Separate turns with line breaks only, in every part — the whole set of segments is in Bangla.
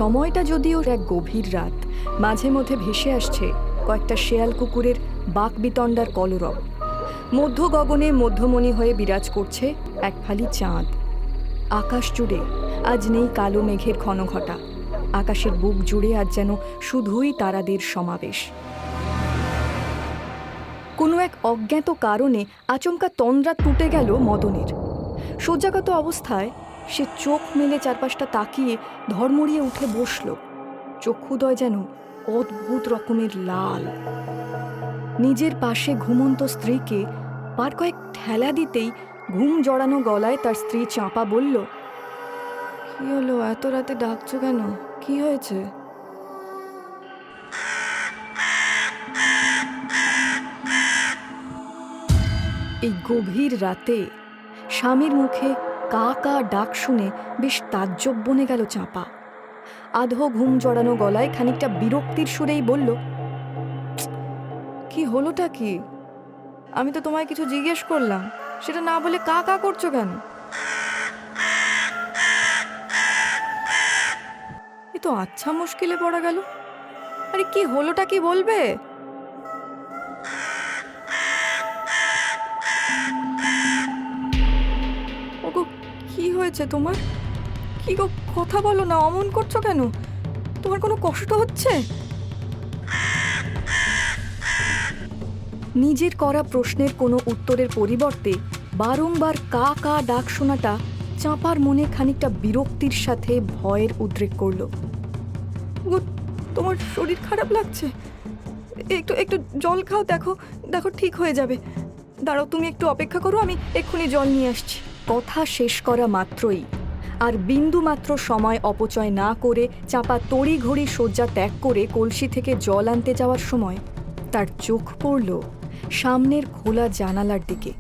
সময়টা যদিও এক গভীর রাত, মাঝে মধ্যে ভেসে আসছে কয়েকটা শেয়াল কুকুরের বাকবিতণ্ডার কলরব। মধ্য গগনে মধ্যমণি হয়ে বিরাজ করছে এক ফালি চাঁদ। আকাশ জুড়ে আজ নেই কালো মেঘের ঘনঘটা। আকাশের বুক জুড়ে আজ যেন শুধুই তারাদের সমাবেশ। কোনো এক অজ্ঞাত কারণে আচমকা তন্দ্রা টুটে গেল মদনের। শয্যাগত অবস্থায় সে চোখ মেলে চারপাশটা তাকিয়ে ধড়মড়িয়ে উঠে বসল। চক্ষুদয় যেন অদ্ভুত রকমের লাল। নিজের পাশে ঘুমন্ত স্ত্রীকে পার কয়েক ঠেলা দিতেই ঘুম জড়ানো গলায় তার স্ত্রী চাঁপা বলল, কি হলো, এত রাতে ডাকছো কেন, কি হয়েছে? এই গভীর রাতে স্বামীর মুখে কা কা ডাক শুনে বেশ তাজ্জব বনে গেল চাঁপা। আধো ঘুম জড়ানো গলায় খানিকটা বিরক্তির সুরেই বলল, কি হলোটা কি? আমি তো তোমায় কিছু জিজ্ঞেস করলাম, সেটা না বলে কা কা করছো কেন? এ তো আচ্ছা মুশকিলে পড়া গেল। আরে কি হলোটা কি বলবে? ওগো, কি হয়েছে তোমার? কি গো, কথা বলো না, অমন করছো কেন? তোমার কোনো কষ্ট হচ্ছে? নিজের করা প্রশ্নের কোনো উত্তরের পরিবর্তে বারংবার কা কা ডাক শোনাটা চাঁপার মনে খানিকটা বিরক্তির সাথে ভয়ের উদ্রেক করল। তোমার শরীর খারাপ লাগছে? একটু একটু জল খাও, দেখো দেখো ঠিক হয়ে যাবে। দাঁড়াও, তুমি একটু অপেক্ষা করো, আমি এক্ষুনি জল নিয়ে আসছি। কথা শেষ করা মাত্রই আর বিন্দু মাত্র সময় অপচয় না করে চাঁপা তড়িঘড়ি শয্যা ত্যাগ করে কলসি থেকে জল আনতে যাওয়ার সময় তার চোখ পড়ল সামনের খোলা জানালার দিকে।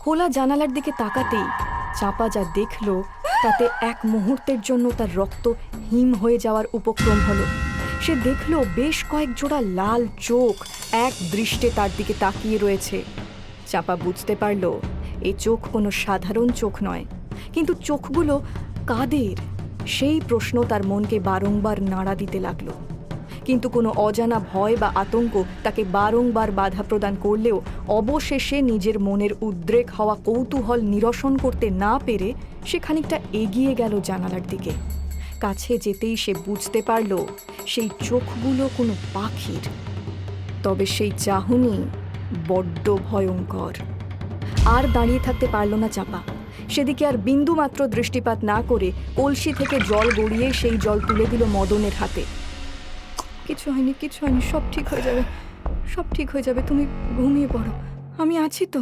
খোলা জানালার দিকে তাকাতেই চাঁপা যা দেখল তাতে এক মুহূর্তের জন্য তার রক্ত হিম হয়ে যাওয়ার উপক্রম হলো। সে দেখল বেশ কয়েক জোড়া লাল চোখ এক দৃষ্টে তার দিকে তাকিয়ে রয়েছে। চাঁপা বুঝতে পারল এই চোখ কোনো সাধারণ চোখ নয়, কিন্তু চোখগুলো কাদের সেই প্রশ্ন তার মনকে বারংবার নাড়া দিতে লাগলো। কিন্তু কোনো অজানা ভয় বা আতঙ্ক তাকে বারংবার বাধা প্রদান করলেও অবশেষে নিজের মনের উদ্রেক হওয়া কৌতূহল নিরসন করতে না পেরে সে খানিকটা এগিয়ে গেল জানালার দিকে। কাছে যেতেই সে বুঝতে পারল সেই চোখগুলো কোনো পাখির। তবে সেই চাহনি বড্ড ভয়ঙ্কর। আর দাঁড়িয়ে থাকতে পারল না চাঁপা। সেদিকে আর বিন্দু মাত্র দৃষ্টিপাত না করে কলসি থেকে জল গড়িয়ে সেই জল তুলে দিল মদনের হাতে। কিছু হয়নি, কিছু হয়নি, সব ঠিক হয়ে যাবে, সব ঠিক হয়ে যাবে, তুমি ঘুমিয়ে পড়ো, আমি আছি তো।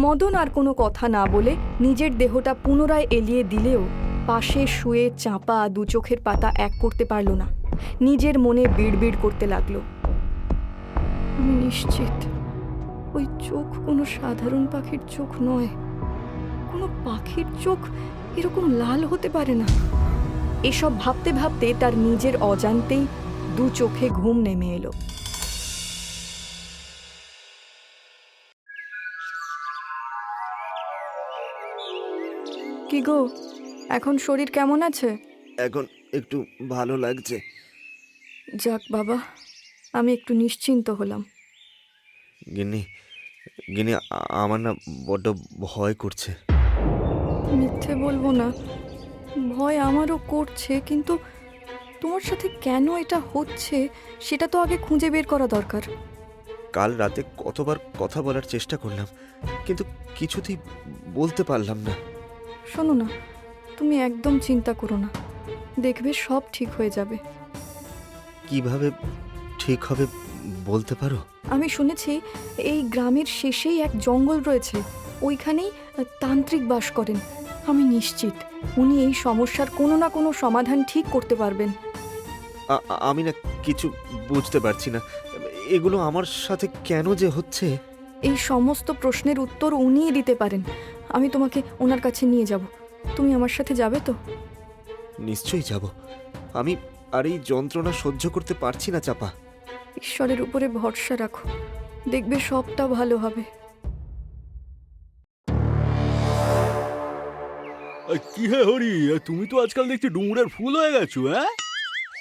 মদন আর কোনো কথা না বলে নিজের দেহটা পুনরায় এলিয়ে দিলেও পাশে শুয়ে চাঁপা দু চোখের পাতা এক করতে পারল না। নিজের মনে বিড়বিড় করতে লাগলো, আমি নিশ্চিত ওই চোখ কোনো সাধারণ পাখির চোখ নয়। কোনো পাখির চোখ এরকম লাল হতে পারে না। এসব ভাবতে ভাবতে তার নিজের অজান্তেই দু চোখে ঘুম নেমে এলো। কি গো, এখন শরীর কেমন আছে?
এখন একটু ভালো লাগছে।
যাক বাবা, আমি একটু নিশ্চিন্ত হলাম।
গিন্নি গিন্নি আমার না বড্ড ভয় করছে।
মিথ্যে বলবো না, ভয় আমারও করছে, কিন্তু তোমার সাথে কেন এটা হচ্ছে সেটা তো আগে খুঁজে বের করা দরকার।
কাল রাতে কতবার কথা বলার চেষ্টা করলাম, কিন্তু কিছুতেই বলতে পারলাম না।
শোনো না, তুমি একদম চিন্তা করো না, দেখবে সব ঠিক হয়ে যাবে।
কিভাবে ঠিক হবে বলতে পারো?
আমি শুনেছি এই গ্রামের শেষেই এক জঙ্গল রয়েছে, ওইখানেই তান্ত্রিক বাস করেন। আমি নিশ্চিত উনি এই সমস্যার কোনো না কোনো সমাধান ঠিক করতে পারবেন।
আমি না কিছু বুঝতে পারছি না, এগুলো আমার সাথে কেন যে হচ্ছে।
এই সমস্ত প্রশ্নের উত্তর উনিই দিতে পারেন। আমি তোমাকে ওনার কাছে নিয়ে যাব, তুমি আমার সাথে যাবে তো?
নিশ্চয়ই যাব। আমি আর এই যন্ত্রণা সহ্য করতে পারছি না চাপা।
ঈশ্বরের উপরে ভরসা রাখো, দেখবে সবটা ভালো হবে।
কি হে হরি, তুমি তো আজকাল দেখছি ডুমুরের ফুল হয়ে গেছো। হ্যাঁ,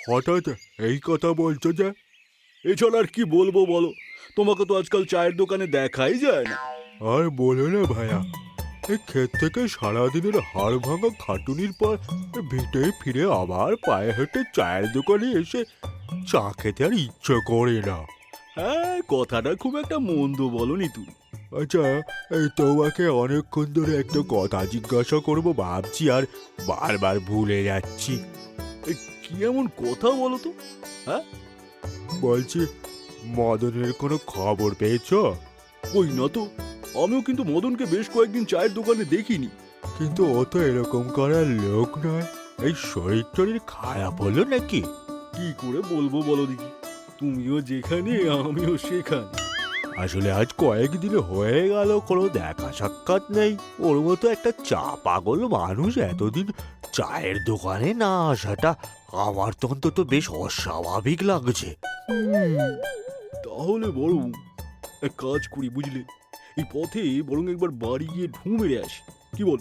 হঠাৎ এই কথা বলছো যে? এছাড়া আর কি বলবো বলো, তোমাকে তো আজকাল চায়ের দোকানে দেখাই যায় না। আর বলো না ভাইয়া, এই ক্ষেত থেকে সারাদিনের হাড় ভাঙা খাটুনির পর ভিটে ফিরে আবার পায়ে হেঁটে চায়ের দোকানে এসে চা খেতে আর ইচ্ছে করে না। হ্যাঁ, কথাটা খুব একটা মন্দ বলনি তুমি। আচ্ছা, এই তোমাকে অনেকক্ষণ ধরে একটা কথা জিজ্ঞাসা করবো ভাবছি, আর বারবার ভুলে যাচ্ছি। কি এমন কথা বলো তো? হ্যাঁ, বলছি মদনের কোনো খবর পেয়েছো? কই না তো, আমিও কিন্তু মদনকে বেশ কয়েকদিন চায়ের দোকানে দেখিনি। কিন্তু ও তো এরকম করার লোক নয়। এই শরীর টরীর খারাপ হলো নাকি? কি করে বলবো বলো দেখি, তুমিও যেখানে আমিও সেখানে। আসলে আজ কয়েকদিন হয়ে গেল কোনো দেখা সাক্ষাৎ নেই। ওর মতো একটা চা পাগল মানুষ এতদিন চায়ের দোকানে না আসাটা আমার তো অন্তত বেশ অস্বাভাবিক লাগছে। তাহলে বরং এক কাজ করি, বুঝলে, এই পথে বরং একবার বাড়ি গিয়ে ঢু মেরে আসি, কি বল?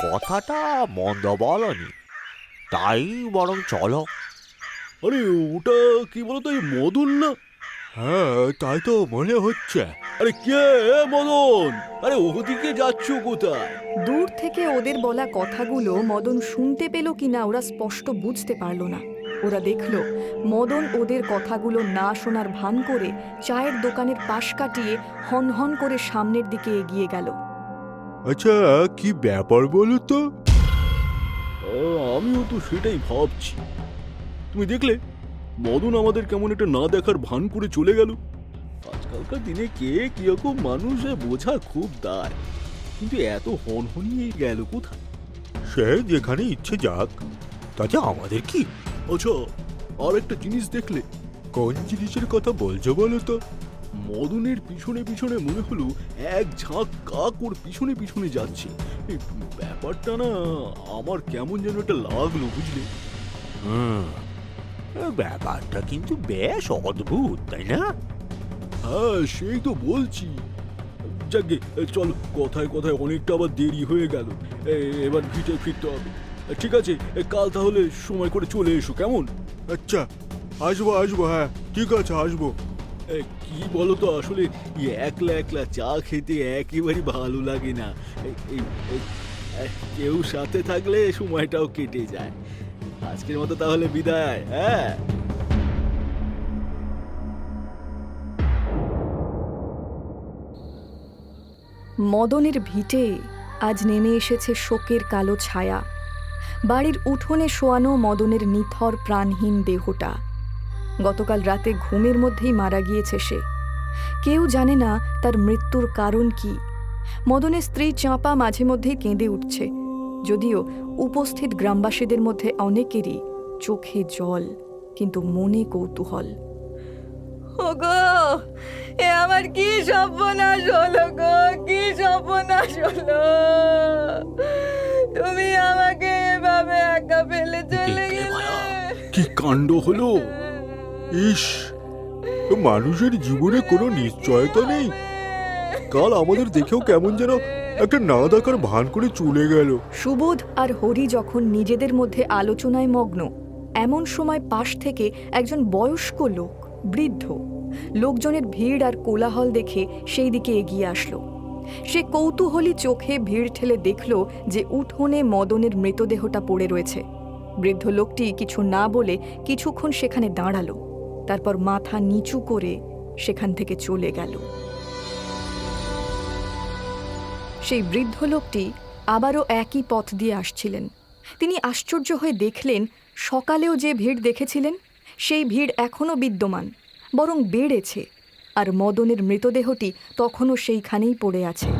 কথাটা মন্দ বলনি, তাই বরং চলো।
আরে ওটা কি বলতো, এই মদন না? হ্যাঁ, তাই তো মনে হচ্ছে। আরে কে মদন? আরে ওদিকে যাচ্ছ কোথায়?
দূর থেকে ওদের বলা কথাগুলো মদন শুনতে পেল কিনা ওরা স্পষ্ট বুঝতে পারল না। ওরা দেখল মদন ওদের কথাগুলো না শোনার ভান করে চায়ের দোকানের পাশ কাটিয়ে হনহন করে সামনের দিকে এগিয়ে গেল।
আচ্ছা, কি ব্যাপার বলো তো? আমিও তো সেটাই ভাবছি। তুমি দেখলে মদন আমাদের কেমন একটা না দেখার ভান করে চলে গেল। আজকালকার দিনে কে কিরকম মানুষ বোঝা খুব দায়, কিন্তু এত হনহনিয়ে গেল কোথায়? সে যেখানে ইচ্ছে যাক, তাতে আমাদের কি? আচ্ছা, আর একটা জিনিস দেখলে? কোন জিনিসের কথা বলছো বলো তো? মদনের পিছনে পিছনে মনে হলো এক ঝাঁক কাক ওর পিছনে পিছনে যাচ্ছে। এই ব্যাপারটা না আমার কেমন যেন একটা লাগলো, বুঝলে?
ব্যাপারটা কিন্তু বেশ অদ্ভুত, তাই না?
হ্যাঁ, সেই তো বলছি। যাকে চলো, কথায় কথায় অনেকটা আবার দেরি হয়ে গেল। এবার ভিটে ফিরতে হবে। ঠিক আছে, কাল তাহলে সময় করে চলে এসো, কেমন? আচ্ছা, আসবো আসবো। হ্যাঁ, ঠিক আছে, আসবো। কি বলো তো, আসলে একলা একলা চা খেতে একেবারে ভালো লাগে না। কেউ সাথে থাকলে সময়টাও কেটে যায়। আজকের মতো তাহলে বিদায়। হ্যাঁ,
মদনের ভিটে আজ নেমে এসেছে শোকের কালো ছায়া। বাড়ির উঠোনে শোয়ানো মদনের নিথর প্রাণহীন দেহটা। গতকাল রাতে ঘুমের মধ্যেই মারা গিয়েছে সে। কেউ জানে না তার মৃত্যুর কারণ কি। মদনের স্ত্রী চাঁপা মাঝে মধ্যেই কেঁদে উঠছে, যদিও উপস্থিত গ্রামবাসীদের মধ্যে অনেকেরই চোখে জল, কিন্তু মনে কৌতূহল। ওগো, এ আমার কি সর্বনাশ হলো গো, কি সর্বনাশ হলো! তুমি আমাকে এভাবে একা ফেলে চলে গেলে।
কি কাণ্ড হলো! ইস, মানুষের জীবনে কোনো নিশ্চয়তা নেই। কাল আমাদের দেখেও কেমন যেন একটা না দেখার ভান করে চলে গেল।
সুবোধ আর হরি যখন নিজেদের মধ্যে আলোচনায় মগ্ন, এমন সময় পাশ থেকে একজন বয়স্ক লোক, বৃদ্ধ, লোকজনের ভিড় আর কোলাহল দেখে সেই দিকে এগিয়ে আসলো। সে কৌতূহলী চোখে ভিড় ঠেলে দেখল যে উঠোনে মদনের মৃতদেহটা পড়ে রয়েছে। বৃদ্ধ লোকটি কিছু না বলে কিছুক্ষণ সেখানে দাঁড়ালো, তারপর মাথা নিচু করে সেখান থেকে চলে গেল। সেই বৃদ্ধ লোকটি আবারও একই পথ দিয়ে আসছিলেন। তিনি আশ্চর্য হয়ে দেখলেন সকালেও যে ভিড় দেখেছিলেন সেই ভিড় এখনও বিদ্যমান, বরং বেড়েছে, আর মদনের মৃতদেহটি তখনও সেইখানেই পড়ে আছে।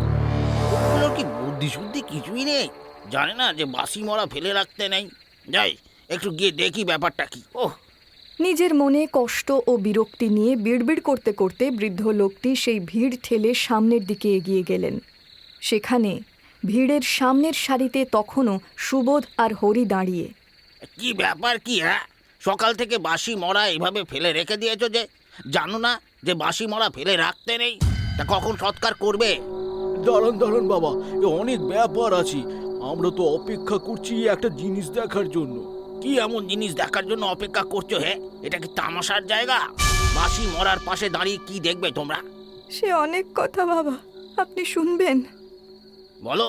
ওগুলোর কি বুদ্ধি শুদ্ধি কিছুই নেই? জানে না যে বাসি মরা ফেলে রাখতে নেই? যাই একটু গিয়ে দেখি ব্যাপারটা কি। ওহ,
নিজের মনে কষ্ট ও বিরক্তি নিয়ে বিড়বিড় করতে করতে বৃদ্ধ লোকটি সেই ভিড় ঠেলে সামনের দিকে এগিয়ে গেলেন। সেখানে ভিড়ের সামনের সারিতে তখনও সুবোধ আর হরি দাঁড়িয়ে।
কি ব্যাপার কি? হ্যাঁ, সকাল থেকে বাসি মরা এভাবে ফেলে রেখে দিয়েছো যে? জানো না যে বাসি মরা ফেলে রাখতে নেই? তা কখন সৎকার করবে?
দাঁড়ান দাঁড়ান বাবা, এ অনেক ব্যাপার আছে। আমরা তো অপেক্ষা করছি একটা জিনিস দেখার জন্য।
কি এমন জিনিস দেখার জন্য অপেক্ষা করছো হে? এটা কি তামাশার জায়গা? বাসি মরার পাশে দাঁড়িয়ে কি দেখবে তোমরা?
সে অনেক কথা বাবা, আপনি শুনবেন?
বলো,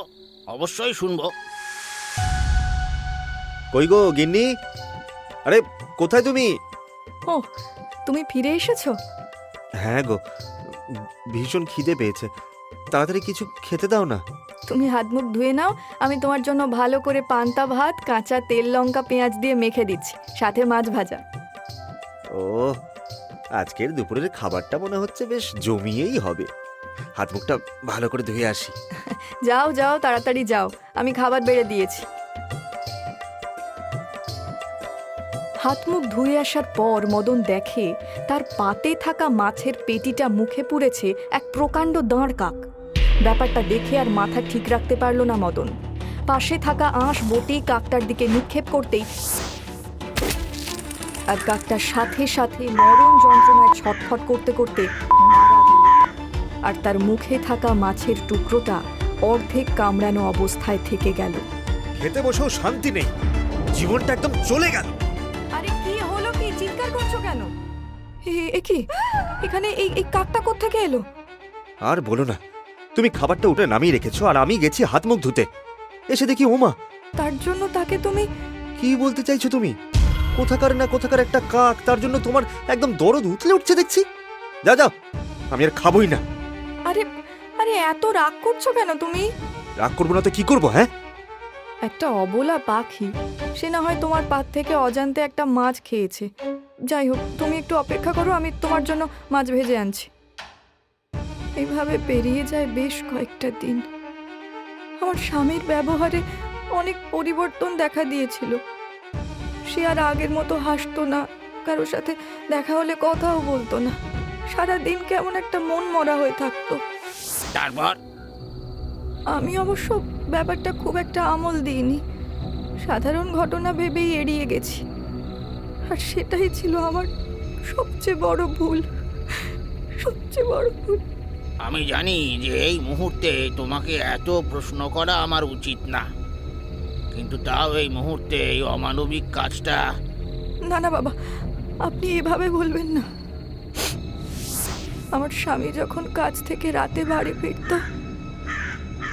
অবশ্যই শুনবো।
কই গো গিন্নি, আরে কোথায় তুমি?
ও, তুমি ফিরে এসেছো?
হ্যাঁ গো, ভীষণ খিদে পেয়েছে, তাড়াতাড়ি কিছু খেতে দাও না।
তুমি হাত মুখ ধুয়ে নাও, আমি তোমার জন্য ভালো করে পান্তা ভাত কাঁচা তেল লঙ্কা পেঁয়াজ দিয়ে মেখে দিচ্ছি, সাথে মাছ ভাজা।
ও, আজকের দুপুরের খাবারটা মনে হচ্ছে বেশ জমিয়েই হবে। হাত মুখটা ভালো করে ধুয়ে আসি।
যাও যাও, তাড়াতাড়ি যাও, আমি খাবার বেড়ে দিয়েছি। হাত মুখ ধুয়ে আসার পর মদন দেখে তার পাতে থাকা মাছের পেটিটা মুখে পুড়েছে এক প্রকাণ্ড দাঁড় কাক। ব্যাপারটা দেখে আর মাথা ঠিক রাখতে পারল না মদন। পাশে থাকা আঁশ বটি কাকটার দিকে নিক্ষেপ করতেই আর কাকটার সাথে সাথে মরণ যন্ত্রণায় ছটফট করতে করতে মারা গেল। আর তার মুখে থাকা মাছের টুকরোটা অর্ধেক কামড়ানো অবস্থায় থেকে গেল।
খেতে বসেও শান্তি নেই, জীবনটা একদম চলে গেল।
আরে কি হলো, কি চিৎকার করছো কেন? এ কি, এখানে এই কাকটা কোত্থেকে এলো?
আর বলো না, তুমি খাবারটা উঠে নামিয়ে রেখেছো আর আমি গেছি হাত মুখ ধুতে, এসে দেখি ওমা।
তার জন্য তাকে তুমি?
কি বলতে চাইছো তুমি? কোথাকার না কোথাকার একটা কাক, তার জন্য তোমার একদম দরদ উতলে উঠছে দেখছি। যা যাও, আমি আর খাবোই না।
আরে আরে এত রাগ করছো কেন তুমি?
রাগ করবো না তো কি করবো? হ্যাঁ,
একটা অবলা পাখি, সে না হয় তোমার পাত থেকে অজান্তে একটা মাছ খেয়েছে। যাই হোক, তুমি একটু অপেক্ষা করো, আমি তোমার জন্য মাছ ভেজে আনছি। এইভাবে পেরিয়ে যায় বেশ কয়েকটা দিন। আমার স্বামীর ব্যবহারে অনেক পরিবর্তন দেখা দিয়েছিল। সে আর আগের মতো হাসতো না, কারোর সাথে দেখা হলে কথাও বলতো না। সারা দিন কেমন একটা মন মরা হয়ে থাকতো।
তারপর?
আমি অবশ্য ব্যাপারটা খুব একটা আমল দিইনি, সাধারণ ঘটনা ভেবেই এড়িয়ে গেছি। আর সেটাই ছিল আমার সবচেয়ে বড় ভুল, সবচেয়ে বড় ভুল।
আমি জানি যে এই মুহূর্তে তোমাকে এত প্রশ্ন করা আমার উচিত না, কিন্তু তাও এই মুহূর্তে এই অমানবিক কাজটা।
না না বাবা, আপনি এভাবে বলবেন না। আমার স্বামী যখন কাজ থেকে রাতে বাড়ি ফিরত,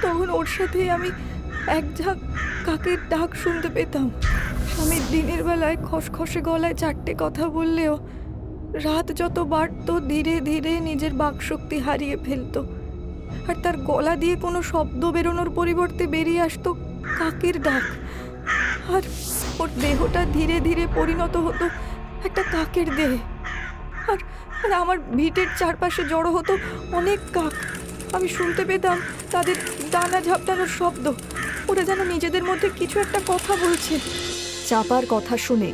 তখন ওর সাথে আমি এক ঝাঁক কাকের ডাক শুনতে পেতাম। স্বামীর দিনের বেলায় খসখসে গলায় চারটে কথা বললেও রাত যত বাড়তো ধীরে ধীরে নিজের বাকশক্তি হারিয়ে ফেলতো। আর তার গলা দিয়ে কোনো শব্দ বেরোনোর পরিবর্তে বেরিয়ে আসতো কাকের ডাক। আর ওর দেহটা ধীরে ধীরে পরিণত হতো একটা কাকের দেহে। আর আর আমার ভিটের চারপাশে জড়ো হতো অনেক কাক। আমি শুনতে পেতাম তাদের ডানা ঝাপটানোর শব্দ। ওরা যেন নিজেদের মধ্যে কিছু একটা কথা বলছে। চাপার কথা শুনে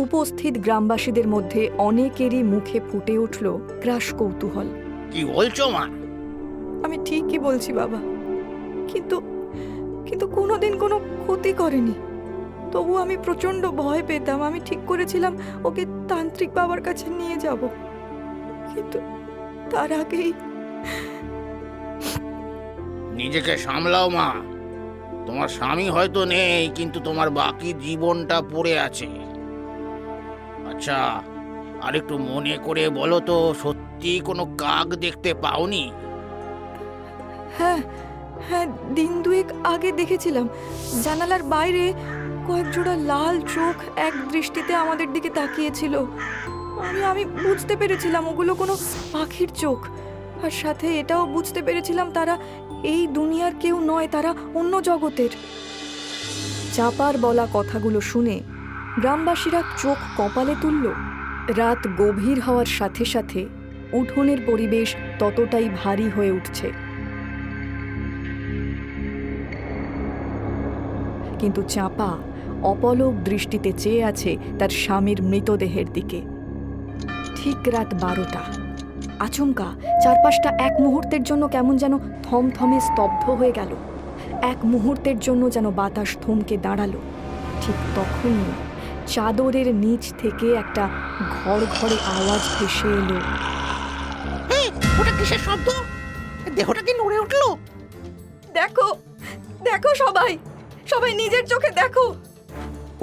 উপস্থিত গ্রামবাসীদের মধ্যে অনেকেরই মুখে ফুটে উঠল ক্রাশ কৌতূহল।
কি বলছো মা?
আমি ঠিকই বলছি বাবা, কিন্তু কিন্তু কোনোদিন কোনো ক্ষতি করেনি। তবু আমি প্রচণ্ড ভয় পেতাম। আমি ঠিক করেছিলাম ওকে তান্ত্রিক বাবার কাছে নিয়ে যাব, কিন্তু তার আগেই।
নিজেকে সামলাও মা, তোমার স্বামী হয়তো নেই, কিন্তু তোমার বাকি জীবনটা পড়ে আছে। আচ্ছা, আর একটু মনে করে বলো তো, সত্যি কোনো কাক দেখতে পাওনি?
হ্যাঁ হ্যাঁ, দিন দুয়েক আগে দেখেছিলাম। জানালার বাইরে কয়েক জোড়া লাল চোখ এক দৃষ্টিতে আমাদের দিকে তাকিয়েছিল। আমি বুঝতে পেরেছিলাম ওগুলো কোনো পাখির চোখ। আর সাথে এটাও বুঝতে পেরেছিলাম তারা এই দুনিয়ার কেউ নয়, তারা অন্য জগতের। চাপার বলা কথাগুলো শুনে গ্রামবাসীরা চোখ কপালে তুলল। রাত গভীর হওয়ার সাথে সাথে উঠোনের পরিবেশ ততটাই ভারী হয়ে উঠছে। কিন্তু চাপা অপলক দৃষ্টিতে চেয়ে আছে তার স্বামীর মৃতদেহের দিকে। ঠিক রাত 12টা। আচমকা চারপাশটা এক মুহূর্তের জন্য কেমন যেন থমথমে স্তব্ধ হয়ে গেল। এক মুহূর্তের জন্য যেন বাতাস থমকে দাঁড়ালো। ঠিক তখনই চাদরের নিচ থেকে একটা ঘড়ঘড়ে আওয়াজ ভেসে এলো।
ওটা কিসের শব্দ? দেহটা কি নড়ে উঠলো?
দেখো দেখো সবাই, সবাই নিজের চোখে দেখো।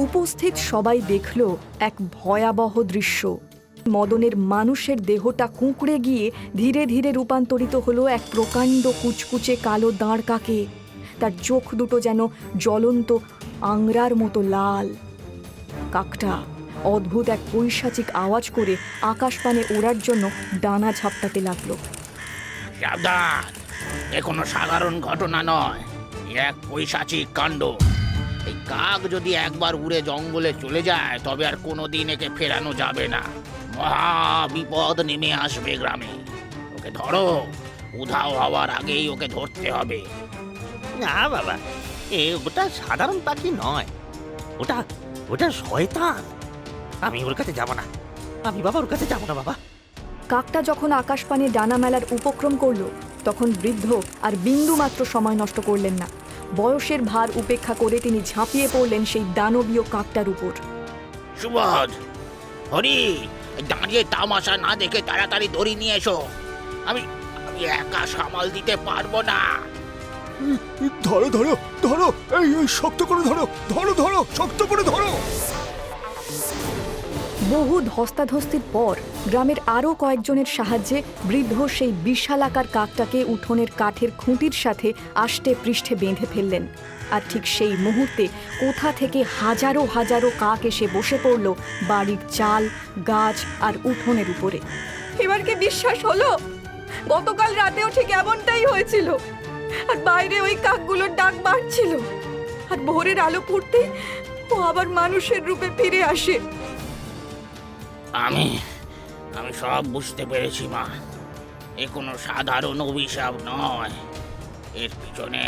উপস্থিত সবাই দেখল এক ভয়াবহ দৃশ্য। মদনের মানুষের দেহটা কুঁকড়ে গিয়ে ধীরে ধীরে রূপান্তরিত হলো এক প্রকাণ্ড কুচকুচে কালো দাঁড় কাকে। তার চোখ দুটো যেন জ্বলন্ত আংরার মতো লাল। কাকটা অদ্ভুত এক পৈশাচিক আওয়াজ করে আকাশপানে ওড়ার জন্য ডানা ঝাপটাতে লাগলো।
সাবধান, এ কোনো সাধারণ ঘটনা নয়, এ এক পৈশাচিক কাণ্ড। এই কাক যদি একবার উড়ে জঙ্গলে চলে যায় তবে আর কোনোদিন একে ফেরানো যাবে না। মহা বিপদ নেমে আসবে গ্রামে। ওকে ধরো, উধাও হওয়ার আগেই ওকে ধরতে হবে।
না বাবা, ওটা সাধারণ পাখি নয়, ওটা ওটা শয়তান। আমি ওর কাছে যাব না, আমি বাবা ওর কাছে যাব না বাবা।
কাকটা যখন আকাশপানে ডানা মেলার উপক্রম করলো তখন বৃদ্ধ আর বিন্দু মাত্র সময় নষ্ট করলেন না। বয়সের ভার উপেক্ষা করে তিনি ঝাঁপিয়ে পড়লেন সেই দানবীয় কাকটার উপর।
সুবোধ, হরি, দাঁড়িয়ে তামাশা না দেখে তাড়াতাড়ি দড়ি নিয়ে এসো। আমি আমি একা সামাল দিতে পারবো না।
ধরো ধরো ধরো, এই শক্ত করে ধরো, ধরো ধরো, শক্ত করে ধরো।
বহু ধস্তাধস্তির পর গ্রামের আরও কয়েকজনের সাহায্যে বৃদ্ধ সেই বিশালাকার কাকটাকে উঠোনের কাঠের খুঁটির সাথে আষ্টে পৃষ্ঠে বেঁধে ফেললেন। আর ঠিক সেই মুহূর্তে কোথা থেকে হাজারো হাজারো কাক এসে বসে পড়ল বাড়ির চাল, গাছ আর উঠোনের উপরে। এবার কি বিশ্বাস হলো? গতকাল রাতেও ঠিক এমনটাই হয়েছিল। আর বাইরে ওই কাকগুলোর ডাক বাড়ছিল। আর ভোরের আলো ফুটতে ও আবার মানুষের রূপে ফিরে আসে।
আমি আমি সব বুঝতে পেরেছি মা। এ কোনো সাধারণ অভিশাপ নয়, এর পিছনে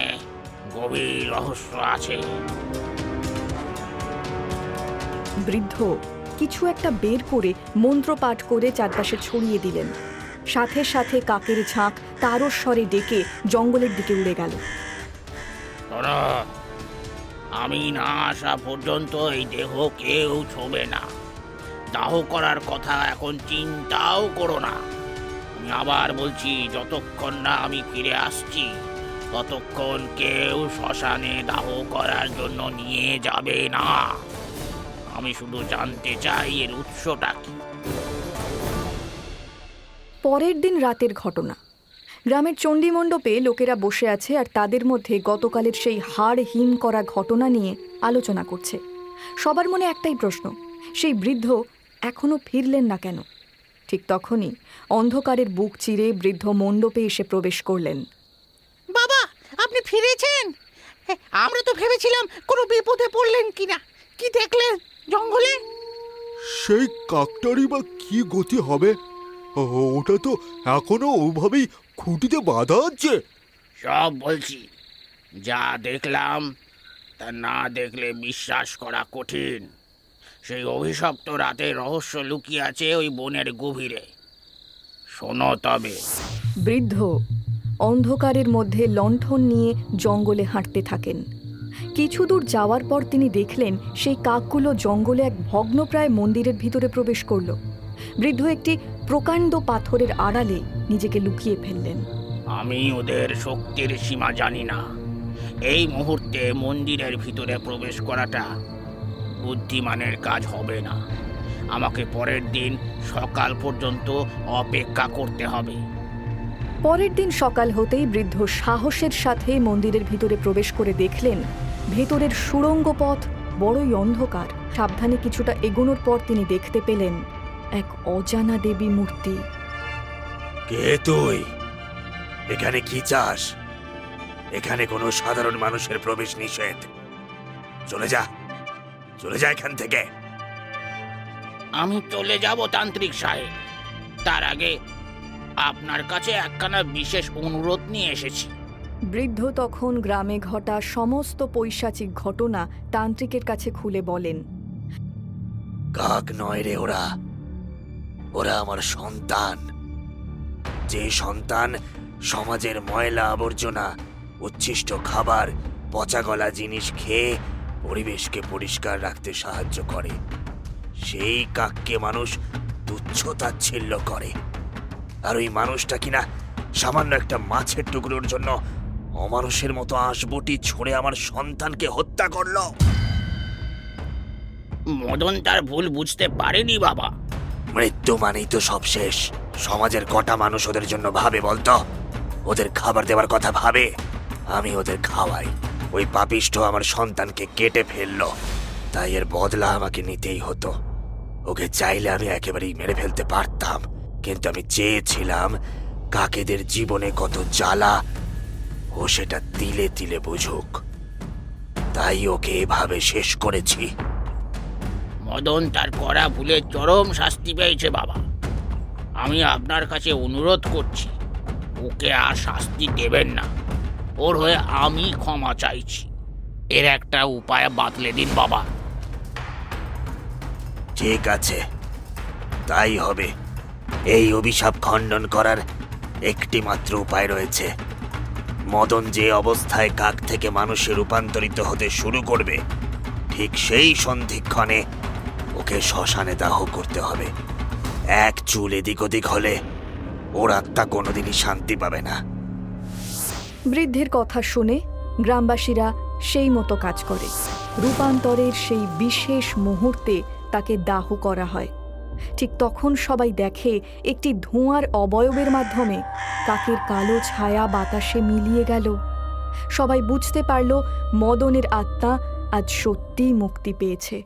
গভীর রহস্য আছে।
বৃদ্ধ কিছু একটা বের করে মন্ত্রপাঠ করে চারপাশে ছড়িয়ে দিলেন। সাথে সাথে কাকের ঝাঁক তারস্বরে ডেকে জঙ্গলের দিকে উড়ে গেল।
শোনো, আমি না আসা পর্যন্ত এই দেহ কেউ ছোবে না। দাহ করার কথা এখন চিন্তাও করো না। আমি আবার বলছি, যতক্ষণ না আমি ফিরে আসছি ততক্ষণ কেউ শ্মশানে দাহ করার জন্য নিয়ে যাবে না। আমি শুধু জানতে চাই এর উৎসটা কি।
পরের দিন রাতের ঘটনা। গ্রামের চণ্ডীমণ্ডপে লোকেরা বসে আছে আর তাদের মধ্যে গতকালের সেই হাড় হিম করা ঘটনা নিয়ে আলোচনা করছে। সবার মনে একটাই প্রশ্ন, সেই বৃদ্ধ এখনো ফিরলেন না কেন? ঠিক তখনই অন্ধকারের বুক চিরে বৃদ্ধ মণ্ডপে এসে প্রবেশ করলেন।
বাবা, আপনি ফিরেছেন? আমরা তো ভেবেছিলাম কোনো বিপদে পড়লেন কিনা। কি দেখলেন জঙ্গলে?
সেই কাকটারই বা কি গতি হবে? ওটা তো এখনো ওভাবেই খুঁটিতে বাঁধা আছে।
সব বলছি, যা দেখলাম তা না দেখলে বিশ্বাস করা কঠিন। সেই অভিশপ্ত রাতের রহস্য লুকিয়ে আছে ওই বনের গভীরে। শোনো তবে।
বৃদ্ধ অন্ধকারের মধ্যে লণ্ঠন নিয়ে জঙ্গলে হাঁটতে থাকেন। কিছু দূর যাওয়ার পর তিনি দেখলেন সেই কাকগুলো জঙ্গলে এক ভগ্নপ্রায় মন্দিরের ভিতরে প্রবেশ করল। বৃদ্ধ একটি প্রকাণ্ড পাথরের আড়ালে নিজেকে লুকিয়ে ফেললেন।
আমি ওদের শক্তির সীমা জানি না। এই মুহূর্তে মন্দিরের ভিতরে প্রবেশ করাটা বুদ্ধিমানের কাজ হবে না। আমাকে পরের দিন সকাল পর্যন্ত অপেক্ষা করতে হবে।
পরের দিন সকাল হতেই বৃদ্ধ সাহসের সাথে মন্দিরের ভিতরে প্রবেশ করে দেখলেন ভেতরের সুড়ঙ্গ পথ বড়ই অন্ধকার। সাবধানে কিছুটা এগোনোর পর তিনি দেখতে পেলেন এক অজানা দেবী মূর্তি।
কে তুই? এখানে কি চাস? এখানে কোনো সাধারণ মানুষের প্রবেশ নিষেধ। চলে যা, চলে যা এখান থেকে।
আমি চলে যাব তান্ত্রিক সাহেব। তার আগে আপনার কাছে একখানা বিশেষ অনুরোধ নিয়ে এসেছি।
বৃদ্ধ তখন গ্রামে ঘটা সমস্ত পৈশাচিক ঘটনা তান্ত্রিকের কাছে খুলে বলেন।
কাক নয় রে ওরা, ওরা আমার সন্তান। যে সন্তান সমাজের ময়লা আবর্জনা, উচ্ছিষ্ট খাবার, পচা গলা জিনিস খেয়ে পরিবেশকে পরিষ্কার রাখতে সাহায্য করে, সেই কাককে মানুষ তুচ্ছ তাচ্ছিল্য করে। আর ওই মানুষটা কিনা সামান্য একটা মাছের টুকরোর জন্য অমানুষের মতো আঁশবটি ছুঁড়ে আমার সন্তানকে হত্যা করলো।
মদন তার ভুল বুঝতে পারেনি বাবা।
মৃত্যু মানেই তো সব শেষ। সমাজের কটা মানুষ ওদের জন্য ভাবে বলতো? ওদের খাবার দেওয়ার কথা ভাবে? আমি ওদের খাওয়াই। ওই পাপিষ্ঠ আমার সন্তানকে কেটে ফেললো, তাই এর বদলা আমাকে নিতেই হতো। ওকে চাইলে আমি একেবারেই মেরে ফেলতে পারতাম, কিন্তু আমি চেয়েছিলাম কাকেদের জীবনে কত জ্বালা ও সেটা তিলে তিলে বুঝুক। তাই ওকে এভাবে শেষ করেছি।
মদন তার করা ভুলে চরম শাস্তি পেয়েছে বাবা। আমি আপনার কাছে অনুরোধ করছি, ওকে আর শাস্তি দেবেন না। ওর হয়ে আমি ক্ষমা চাইছি। এর একটা উপায় বাতলে দিন বাবা।
ঠিক আছে, তাই হবে। এই অভিশাপ খণ্ডন করার একটি মাত্র উপায় রয়েছে। মদন যে অবস্থায় কাক থেকে মানুষে রূপান্তরিত হতে শুরু করবে, ঠিক সেই সন্ধিক্ষণে ওকে শ্মশানে দাহ করতে হবে। এক চুল এদিক ওদিক হলে ওর আত্মা কোনোদিনই শান্তি পাবে না।
বৃদ্ধের কথা শুনে গ্রামবাসীরা সেই মতো কাজ করে। রূপান্তরের সেই বিশেষ মুহূর্তে তাকে দাহ করা হয়। ঠিক তখন সবাই দেখে একটি ধোঁয়ার অবয়বের মাধ্যমে কাকের কালো ছায়া বাতাসে মিলিয়ে গেল। সবাই বুঝতে পারল মদনের আত্মা আজ সত্যিই মুক্তি পেয়েছে।